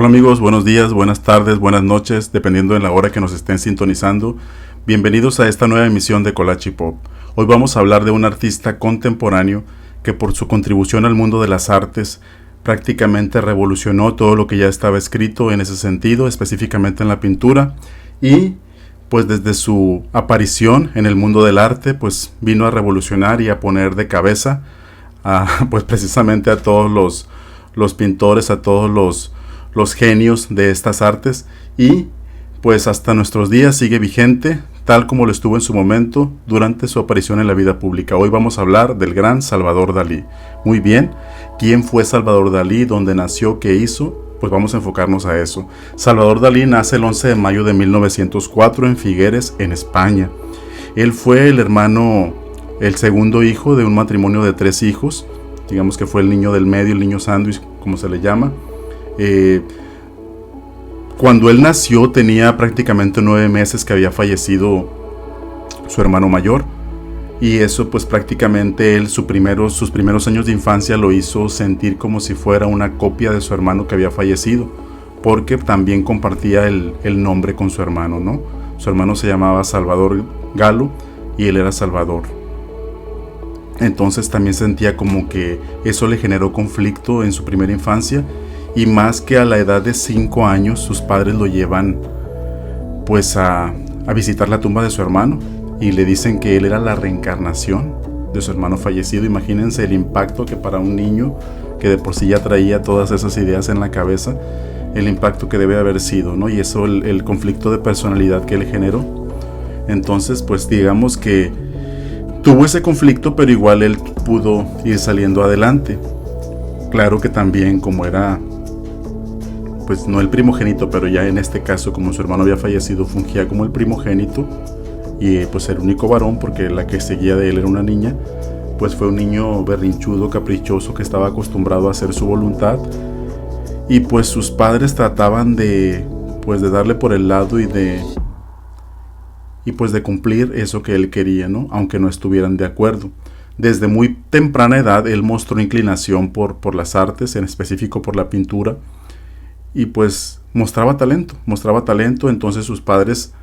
amigos? Buenos días, buenas tardes, buenas noches, dependiendo de la hora que nos estén sintonizando. Bienvenidos a esta nueva emisión de Kolache Pop. Hoy vamos a hablar de un artista contemporáneo que por su contribución al mundo de las artes prácticamente revolucionó todo lo que ya estaba escrito en ese sentido, específicamente en la pintura, y pues desde su aparición en el mundo del arte pues vino a revolucionar y a poner de cabeza pues precisamente a todos los pintores, a todos los genios de estas artes, y pues hasta nuestros días sigue vigente tal como lo estuvo en su momento durante su aparición en la vida pública. Hoy vamos a hablar del gran Salvador Dalí. Muy bien, ¿quién fue Salvador Dalí? ¿Dónde nació? ¿Qué hizo? Pues vamos a enfocarnos a eso. Salvador Dalí nace el 11 de mayo de 1904 en Figueres, en España. Él fue el segundo hijo de un matrimonio de 3 hijos. Digamos que fue el niño del medio, el niño sándwich, como se le llama. Cuando él nació tenía prácticamente 9 meses que había fallecido su hermano mayor, y eso pues prácticamente sus primeros años de infancia lo hizo sentir como si fuera una copia de su hermano que había fallecido, porque también compartía el nombre con su hermano, ¿no? Su hermano se llamaba Salvador Galo y él era Salvador. Entonces también sentía como que eso le generó conflicto en su primera infancia, y más que a la edad de 5 años sus padres lo llevan pues a visitar la tumba de su hermano y le dicen que él era la reencarnación de su hermano fallecido. Imagínense el impacto que para un niño que de por sí ya traía todas esas ideas en la cabeza, el impacto que debe haber sido, ¿no? Y eso, el conflicto de personalidad que le generó. Entonces pues digamos que tuvo ese conflicto, pero igual él pudo ir saliendo adelante. Claro que también, como era pues no el primogénito, pero ya en este caso como su hermano había fallecido, fungía como el primogénito y pues el único varón, porque la que seguía de él era una niña. Pues fue un niño berrinchudo, caprichoso, que estaba acostumbrado a hacer su voluntad, y pues sus padres trataban de darle por el lado y de cumplir eso que él quería, ¿no? Aunque no estuvieran de acuerdo. Desde muy temprana edad él mostró inclinación por las artes, en específico por la pintura, y pues mostraba talento. Entonces sus padres,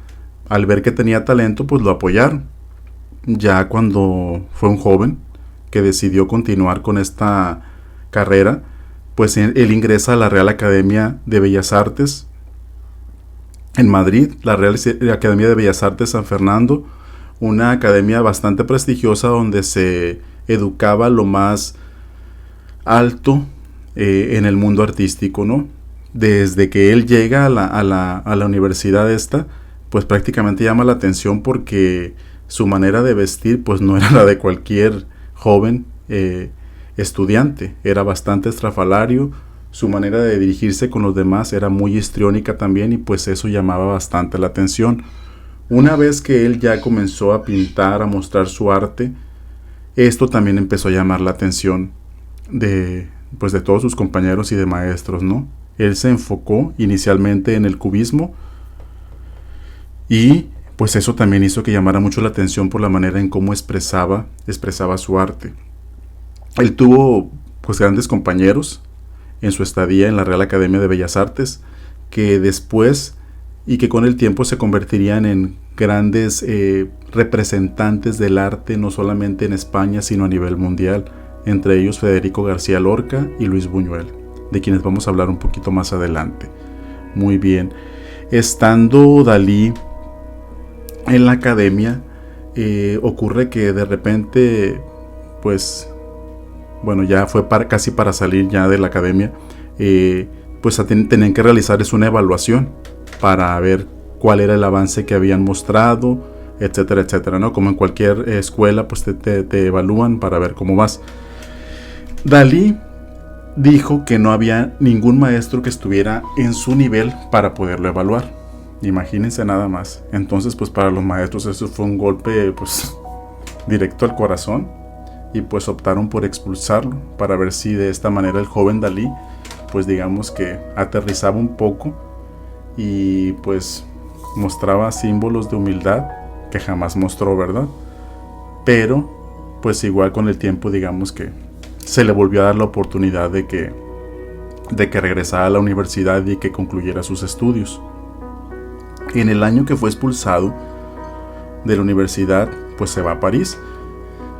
al ver que tenía talento, pues lo apoyaron. Ya cuando fue un joven que decidió continuar con esta carrera, pues él ingresa a la Real Academia de Bellas Artes en Madrid, la Real Academia de Bellas Artes San Fernando, una academia bastante prestigiosa donde se educaba lo más alto en el mundo artístico, ¿no? Desde que él llega a la universidad esta, pues prácticamente llama la atención porque su manera de vestir pues no era la de cualquier joven estudiante. Era bastante estrafalario, su manera de dirigirse con los demás era muy histriónica también, y pues eso llamaba bastante la atención. Una vez que él ya comenzó a pintar, a mostrar su arte, esto también empezó a llamar la atención de todos sus compañeros y de maestros, ¿no? Él se enfocó inicialmente en el cubismo, y pues eso también hizo que llamara mucho la atención por la manera en cómo expresaba su arte. Él tuvo pues grandes compañeros en su estadía en la Real Academia de Bellas Artes, que después y que con el tiempo se convertirían en grandes representantes del arte, no solamente en España sino a nivel mundial, entre ellos Federico García Lorca y Luis Buñuel, de quienes vamos a hablar un poquito más adelante. Muy bien, estando Dalí en la academia, ocurre que de repente, pues bueno, ya fue casi para salir ya de la academia, pues tenían que realizar una evaluación para ver cuál era el avance que habían mostrado, etcétera, etcétera, ¿no? Como en cualquier escuela, pues te evalúan para ver cómo vas. Dalí dijo que no había ningún maestro que estuviera en su nivel para poderlo evaluar. Imagínense nada más. Entonces, pues para los maestros eso fue un golpe pues directo al corazón, y pues optaron por expulsarlo para ver si de esta manera el joven Dalí pues digamos que aterrizaba un poco y pues mostraba símbolos de humildad que jamás mostró, ¿verdad? Pero pues igual con el tiempo digamos que se le volvió a dar la oportunidad de que de que regresara a la universidad y que concluyera sus estudios. En el año que fue expulsado de la universidad, pues se va a París.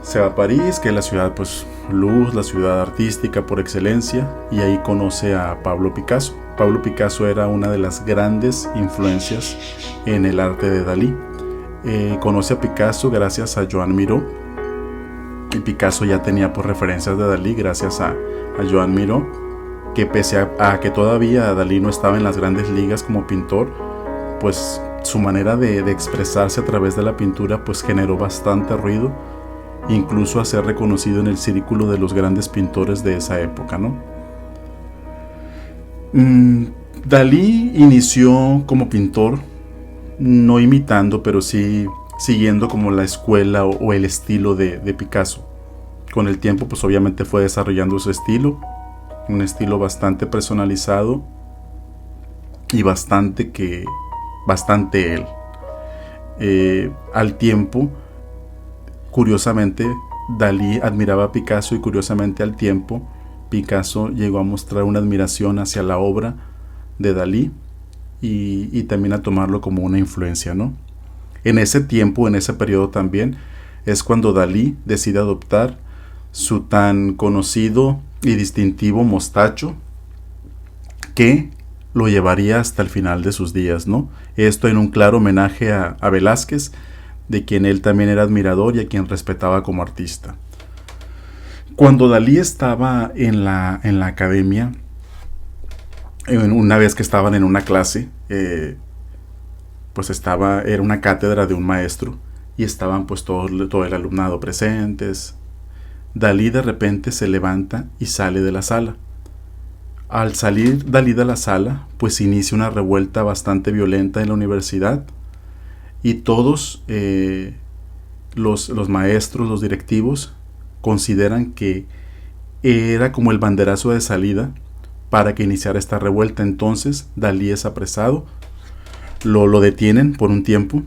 Se va a París, que es la ciudad, pues, luz, la ciudad artística por excelencia, y ahí conoce a Pablo Picasso. Pablo Picasso era una de las grandes influencias en el arte de Dalí. Conoce a Picasso gracias a Joan Miró, y Picasso ya tenía por referencias de Dalí gracias a Joan Miró, que pese a que todavía Dalí no estaba en las grandes ligas como pintor, pues su manera de expresarse a través de la pintura pues generó bastante ruido, incluso a ser reconocido en el círculo de los grandes pintores de esa época, ¿no? Dalí inició como pintor, no imitando, pero sí siguiendo como la escuela o el estilo de Picasso. Con el tiempo pues obviamente fue desarrollando su estilo, un estilo bastante personalizado y bastante él. Al tiempo, curiosamente, Dalí admiraba a Picasso, y curiosamente al tiempo Picasso llegó a mostrar una admiración hacia la obra de Dalí y también a tomarlo como una influencia, ¿no? En ese tiempo, en ese periodo también, es cuando Dalí decide adoptar su tan conocido y distintivo mostacho, que lo llevaría hasta el final de sus días, ¿no? Esto en un claro homenaje a Velázquez, de quien él también era admirador y a quien respetaba como artista. Cuando Dalí estaba en la academia, una vez que estaban en una clase, pues era una cátedra de un maestro y estaban pues todo el alumnado presentes. Dalí de repente se levanta y sale de la sala. Al salir Dalí de la sala, pues inicia una revuelta bastante violenta en la universidad, y todos los maestros, los directivos, consideran que era como el banderazo de salida para que iniciara esta revuelta. Entonces Dalí es apresado, lo detienen por un tiempo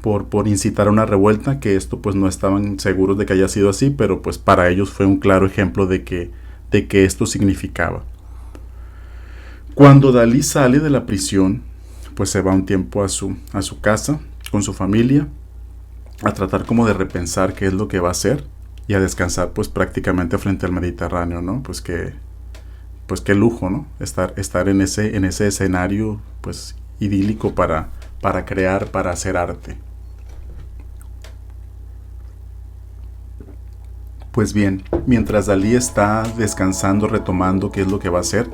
por incitar a una revuelta, que esto pues no estaban seguros de que haya sido así, pero pues para ellos fue un claro ejemplo de que esto significaba. Cuando Dalí sale de la prisión, pues se va un tiempo a su casa con su familia, a tratar como de repensar qué es lo que va a hacer y a descansar pues prácticamente frente al Mediterráneo, ¿no? Pues qué lujo, ¿no? Estar en ese escenario pues idílico para crear, para hacer arte. Pues bien, mientras Dalí está descansando, retomando qué es lo que va a hacer,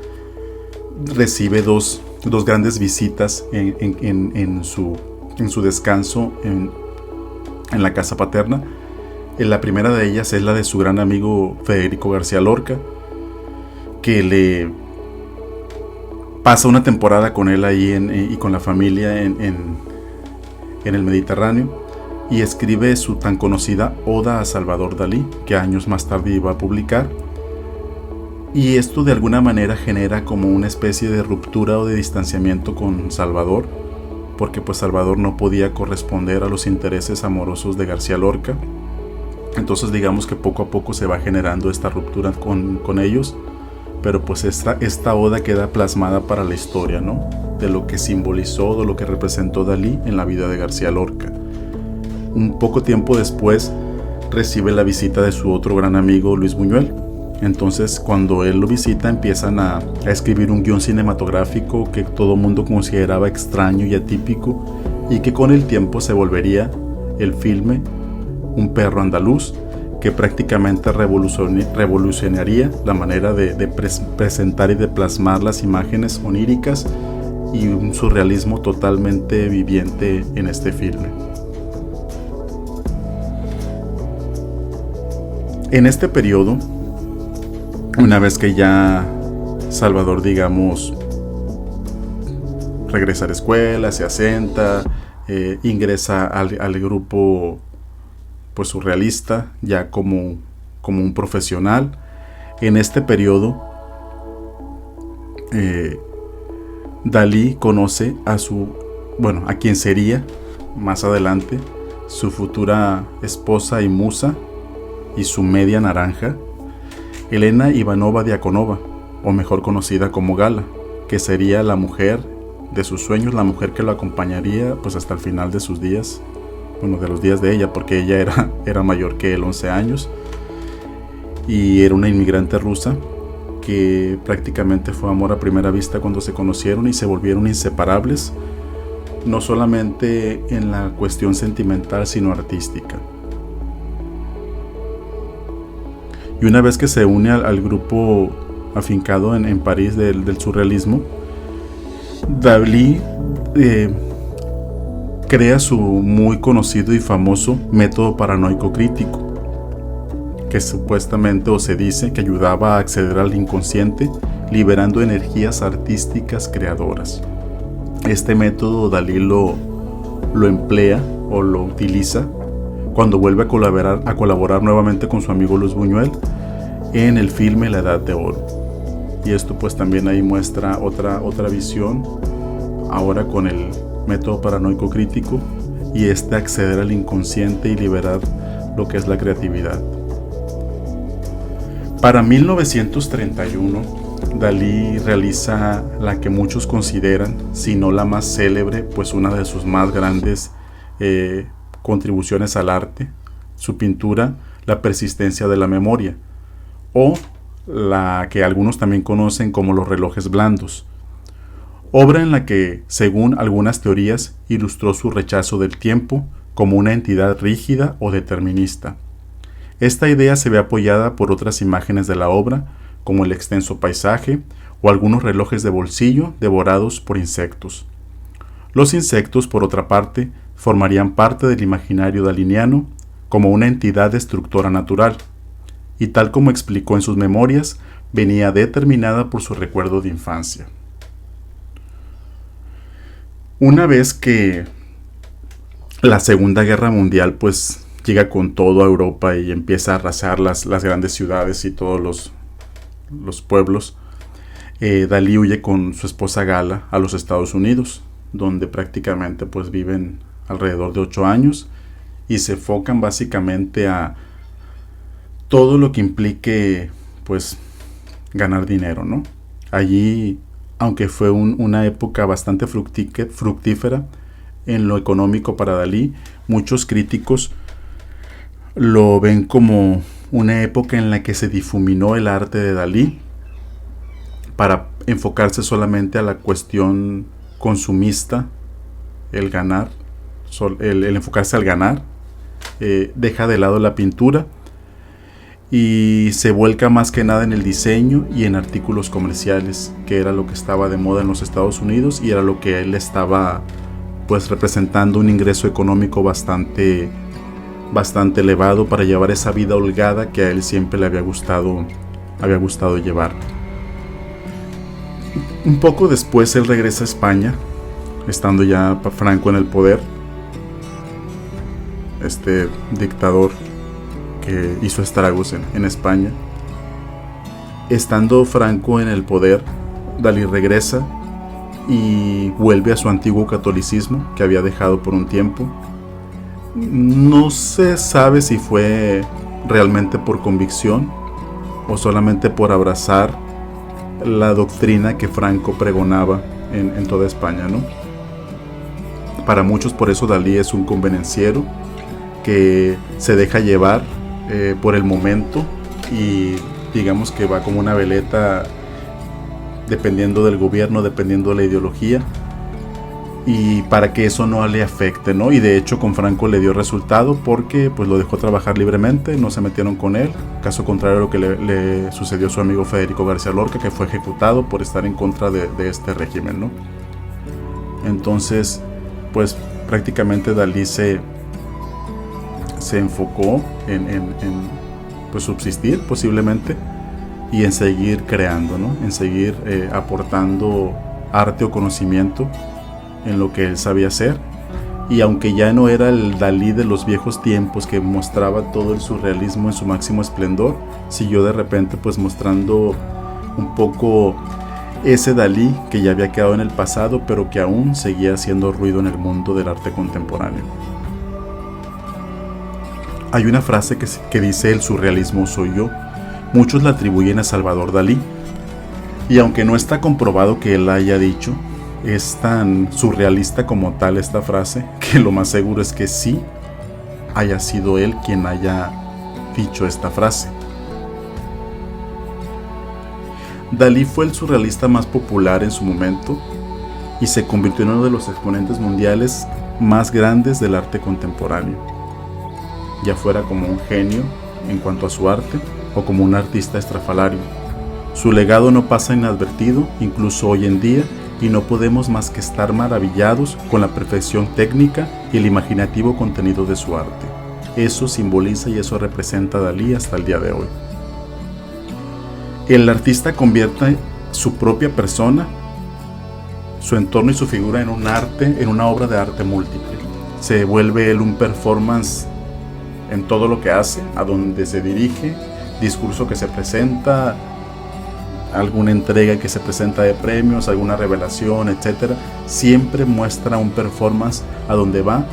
recibe dos grandes visitas en su descanso en la casa paterna. La primera de ellas es la de su gran amigo Federico García Lorca, que le pasa una temporada con él ahí y con la familia en el Mediterráneo, y escribe su tan conocida Oda a Salvador Dalí, que años más tarde iba a publicar. Y esto de alguna manera genera como una especie de ruptura o de distanciamiento con Salvador, porque pues Salvador no podía corresponder a los intereses amorosos de García Lorca. Entonces digamos que poco a poco se va generando esta ruptura con ellos, pero pues esta oda queda plasmada para la historia, ¿no? De lo que simbolizó, de lo que representó Dalí en la vida de García Lorca. Un poco tiempo después recibe la visita de su otro gran amigo Luis Buñuel. Entonces cuando él lo visita empiezan a escribir un guión cinematográfico que todo el mundo consideraba extraño y atípico, y que con el tiempo se volvería el filme Un perro andaluz, que prácticamente revolucionaría la manera de presentar y de plasmar las imágenes oníricas, y un surrealismo totalmente viviente en este filme. En este periodo, una vez que ya Salvador, digamos, regresa a la escuela, se asenta, ingresa al grupo pues surrealista, ya como un profesional. En este periodo, Dalí conoce a quien sería más adelante su futura esposa y musa y su media naranja, Elena Ivanova Diakonova, o mejor conocida como Gala, que sería la mujer de sus sueños, la mujer que lo acompañaría pues hasta el final de sus días, bueno, de los días de ella, porque ella era mayor que él, 11 años, y era una inmigrante rusa que prácticamente fue amor a primera vista cuando se conocieron y se volvieron inseparables, no solamente en la cuestión sentimental, sino artística. Y una vez que se une al grupo afincado en París del surrealismo, Dalí crea su muy conocido y famoso método paranoico crítico, que supuestamente o se dice que ayudaba a acceder al inconsciente, liberando energías artísticas creadoras. Este método Dalí lo emplea o lo utiliza cuando vuelve a colaborar nuevamente con su amigo Luis Buñuel en el filme La Edad de Oro. Y esto pues también ahí muestra otra visión, ahora con el método paranoico crítico y acceder al inconsciente y liberar lo que es la creatividad. Para 1931, Dalí realiza la que muchos consideran, si no la más célebre, pues una de sus más grandes contribuciones al arte, su pintura La persistencia de la memoria, o la que algunos también conocen como Los relojes blandos, obra en la que, según algunas teorías, ilustró su rechazo del tiempo como una entidad rígida o determinista. Esta idea se ve apoyada por otras imágenes de la obra, como el extenso paisaje o algunos relojes de bolsillo devorados por insectos. Los insectos, por otra parte, formarían parte del imaginario daliniano como una entidad destructora natural, y tal como explicó en sus memorias, venía determinada por su recuerdo de infancia. Una vez que la Segunda Guerra Mundial pues llega con todo a Europa y empieza a arrasar las grandes ciudades y todos los pueblos, Dalí huye con su esposa Gala a los Estados Unidos, donde prácticamente pues viven alrededor de 8 años y se enfocan básicamente a todo lo que implique pues ganar dinero, ¿no? Allí, aunque fue una época bastante fructífera en lo económico para Dalí, muchos críticos lo ven como una época en la que se difuminó el arte de Dalí para enfocarse solamente a la cuestión consumista, el ganar, el enfocarse al ganar, deja de lado la pintura y se vuelca más que nada en el diseño y en artículos comerciales, que era lo que estaba de moda en los Estados Unidos y era lo que él estaba pues representando, un ingreso económico bastante elevado para llevar esa vida holgada que a él siempre le había gustado llevar. Un poco después él regresa a España, estando ya Franco en el poder, este dictador que hizo estragos en España. Estando Franco en el poder, Dalí regresa y vuelve a su antiguo catolicismo que había dejado por un tiempo. No se sabe si fue realmente por convicción o solamente por abrazar la doctrina que Franco pregonaba en toda España, ¿no? Para muchos por eso Dalí es un convenenciero que se deja llevar por el momento y digamos que va como una veleta dependiendo del gobierno, dependiendo de la ideología, y para que eso no le afecte, ¿no? Y de hecho con Franco le dio resultado porque pues lo dejó trabajar libremente, no se metieron con él, caso contrario a lo que le sucedió a su amigo Federico García Lorca, que fue ejecutado por estar en contra de este régimen, ¿no? Entonces pues prácticamente Dalí se enfocó en pues subsistir posiblemente y en seguir creando, ¿no? En seguir aportando arte o conocimiento en lo que él sabía hacer. Y aunque ya no era el Dalí de los viejos tiempos que mostraba todo el surrealismo en su máximo esplendor, siguió de repente pues mostrando un poco ese Dalí que ya había quedado en el pasado, pero que aún seguía haciendo ruido en el mundo del arte contemporáneo. Hay una frase que dice: el surrealismo soy yo. Muchos la atribuyen a Salvador Dalí, Y aunque no está comprobado que él haya dicho, es tan surrealista como tal esta frase, que lo más seguro es que sí haya sido él quien haya dicho esta frase. Dalí fue el surrealista más popular en su momento y se convirtió en uno de los exponentes mundiales más grandes del arte contemporáneo, ya fuera como un genio en cuanto a su arte o como un artista estrafalario. Su legado no pasa inadvertido incluso hoy en día, y no podemos más que estar maravillados con la perfección técnica y el imaginativo contenido de su arte. Eso simboliza y eso representa a Dalí hasta el día de hoy. El artista convierte su propia persona, su entorno y su figura en un arte, en una obra de arte múltiple. Se vuelve él un performance en todo lo que hace, a donde se dirige, discurso que se presenta, alguna entrega que se presenta de premios, alguna revelación, etc. Siempre muestra un performance a donde va,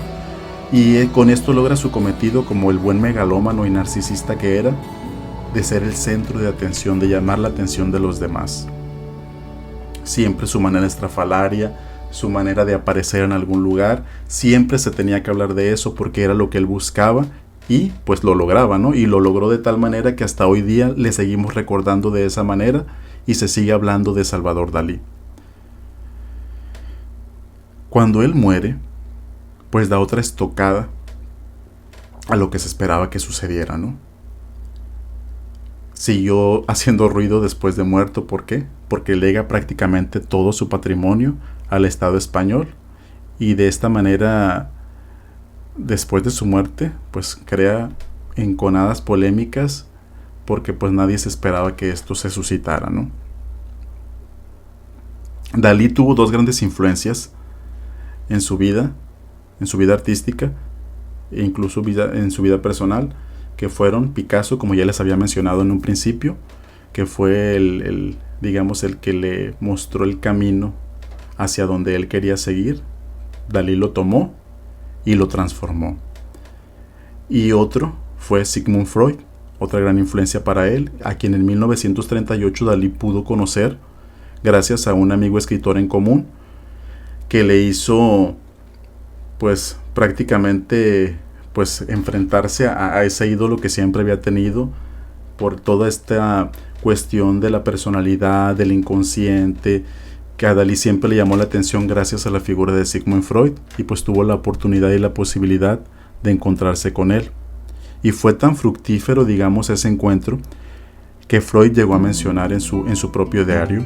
y con esto logra su cometido como el buen megalómano y narcisista que era, de ser el centro de atención, de llamar la atención de los demás. Siempre su manera estrafalaria, su manera de aparecer en algún lugar, siempre se tenía que hablar de eso porque era lo que él buscaba, y pues lo lograba, ¿no? Y lo logró de tal manera que hasta hoy día le seguimos recordando de esa manera y se sigue hablando de Salvador Dalí. Cuando él muere, pues da otra estocada a lo que se esperaba que sucediera, ¿no? Siguió haciendo ruido después de muerto. ¿Por qué? Porque lega prácticamente todo su patrimonio al Estado español, y de esta manera, después de su muerte, pues crea enconadas polémicas, porque pues nadie se esperaba que esto se suscitara, ¿no? Dalí tuvo dos grandes influencias en su vida artística e incluso en su vida personal, que fueron Picasso, como ya les había mencionado en un principio, que fue el que le mostró el camino hacia donde él quería seguir. Dalí lo tomó y lo transformó. Y otro fue Sigmund Freud, otra gran influencia para él, a quien en 1938 Dalí pudo conocer gracias a un amigo escritor en común, que le hizo pues prácticamente pues enfrentarse a ese ídolo que siempre había tenido, por toda esta cuestión de la personalidad, del inconsciente, que a Dalí siempre le llamó la atención gracias a la figura de Sigmund Freud, y pues tuvo la oportunidad y la posibilidad de encontrarse con él. Y fue tan fructífero, digamos, ese encuentro, que Freud llegó a mencionar en su propio diario: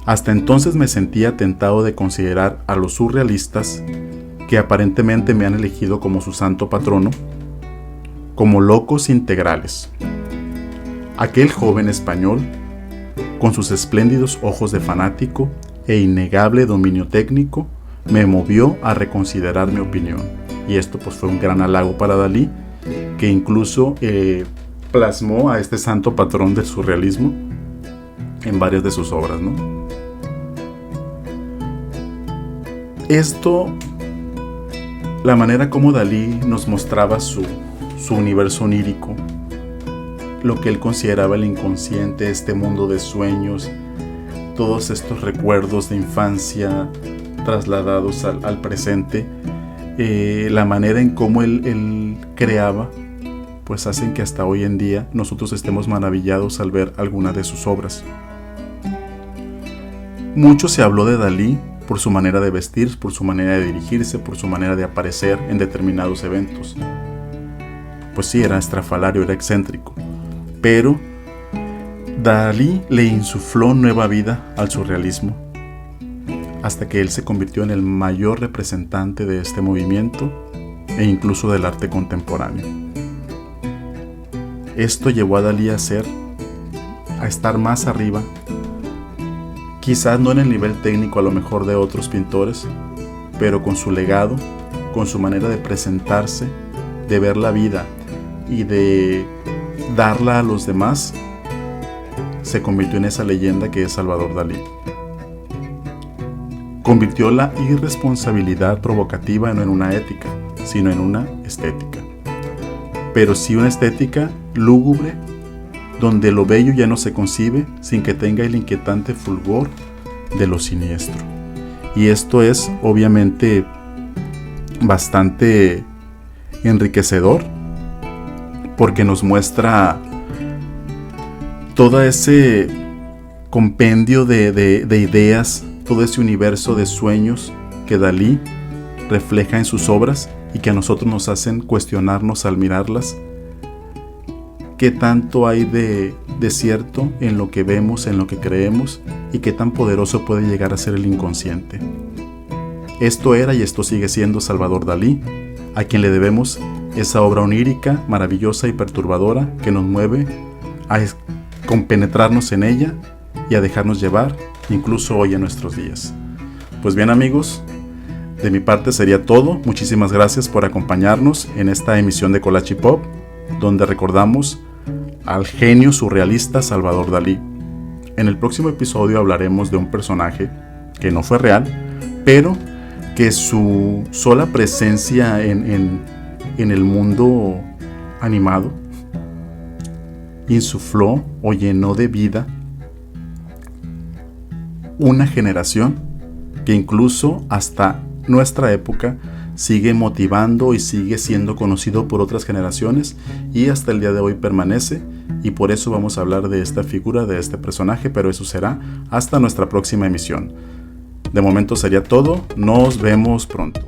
hasta entonces me sentía tentado de considerar a los surrealistas, que aparentemente me han elegido como su santo patrono, como locos integrales. Aquel joven español, con sus espléndidos ojos de fanático e innegable dominio técnico, me movió a reconsiderar mi opinión. Y esto pues fue un gran halago para Dalí, que incluso plasmó a este santo patrón del surrealismo en varias de sus obras, ¿no? Esto, la manera como Dalí nos mostraba su universo onírico, lo que él consideraba el inconsciente, este mundo de sueños, todos estos recuerdos de infancia trasladados al presente, la manera en cómo él creaba, pues hacen que hasta hoy en día nosotros estemos maravillados al ver alguna de sus obras. Mucho se habló de Dalí por su manera de vestir, por su manera de dirigirse, por su manera de aparecer en determinados eventos. Pues sí, era estrafalario, era excéntrico, pero Dalí le insufló nueva vida al surrealismo, hasta que él se convirtió en el mayor representante de este movimiento e incluso del arte contemporáneo. Esto llevó a Dalí a estar más arriba, quizás no en el nivel técnico a lo mejor de otros pintores, pero con su legado, con su manera de presentarse, de ver la vida y de darla a los demás, se convirtió en esa leyenda que es Salvador Dalí. Convirtió la irresponsabilidad provocativa no en una ética, sino en una estética. Pero sí una estética lúgubre, donde lo bello ya no se concibe sin que tenga el inquietante fulgor de lo siniestro. Y esto es obviamente bastante enriquecedor, porque nos muestra todo ese compendio de ideas, todo ese universo de sueños que Dalí refleja en sus obras y que a nosotros nos hacen cuestionarnos al mirarlas. ¿Qué tanto hay de cierto en lo que vemos, en lo que creemos, y qué tan poderoso puede llegar a ser el inconsciente? Esto era y esto sigue siendo Salvador Dalí, a quien le debemos esa obra onírica, maravillosa y perturbadora que nos mueve a compenetrarnos en ella y a dejarnos llevar, incluso hoy en nuestros días. Pues bien, amigos, de mi parte sería todo. Muchísimas gracias por acompañarnos en esta emisión de Kolache Pop, donde recordamos al genio surrealista Salvador Dalí. En el próximo episodio hablaremos de un personaje que no fue real, pero que su sola presencia en el mundo animado insufló o llenó de vida una generación que incluso hasta nuestra época sigue motivando y sigue siendo conocido por otras generaciones, y hasta el día de hoy permanece, y por eso vamos a hablar de esta figura, de este personaje, pero eso será hasta nuestra próxima emisión. De momento sería todo, nos vemos pronto.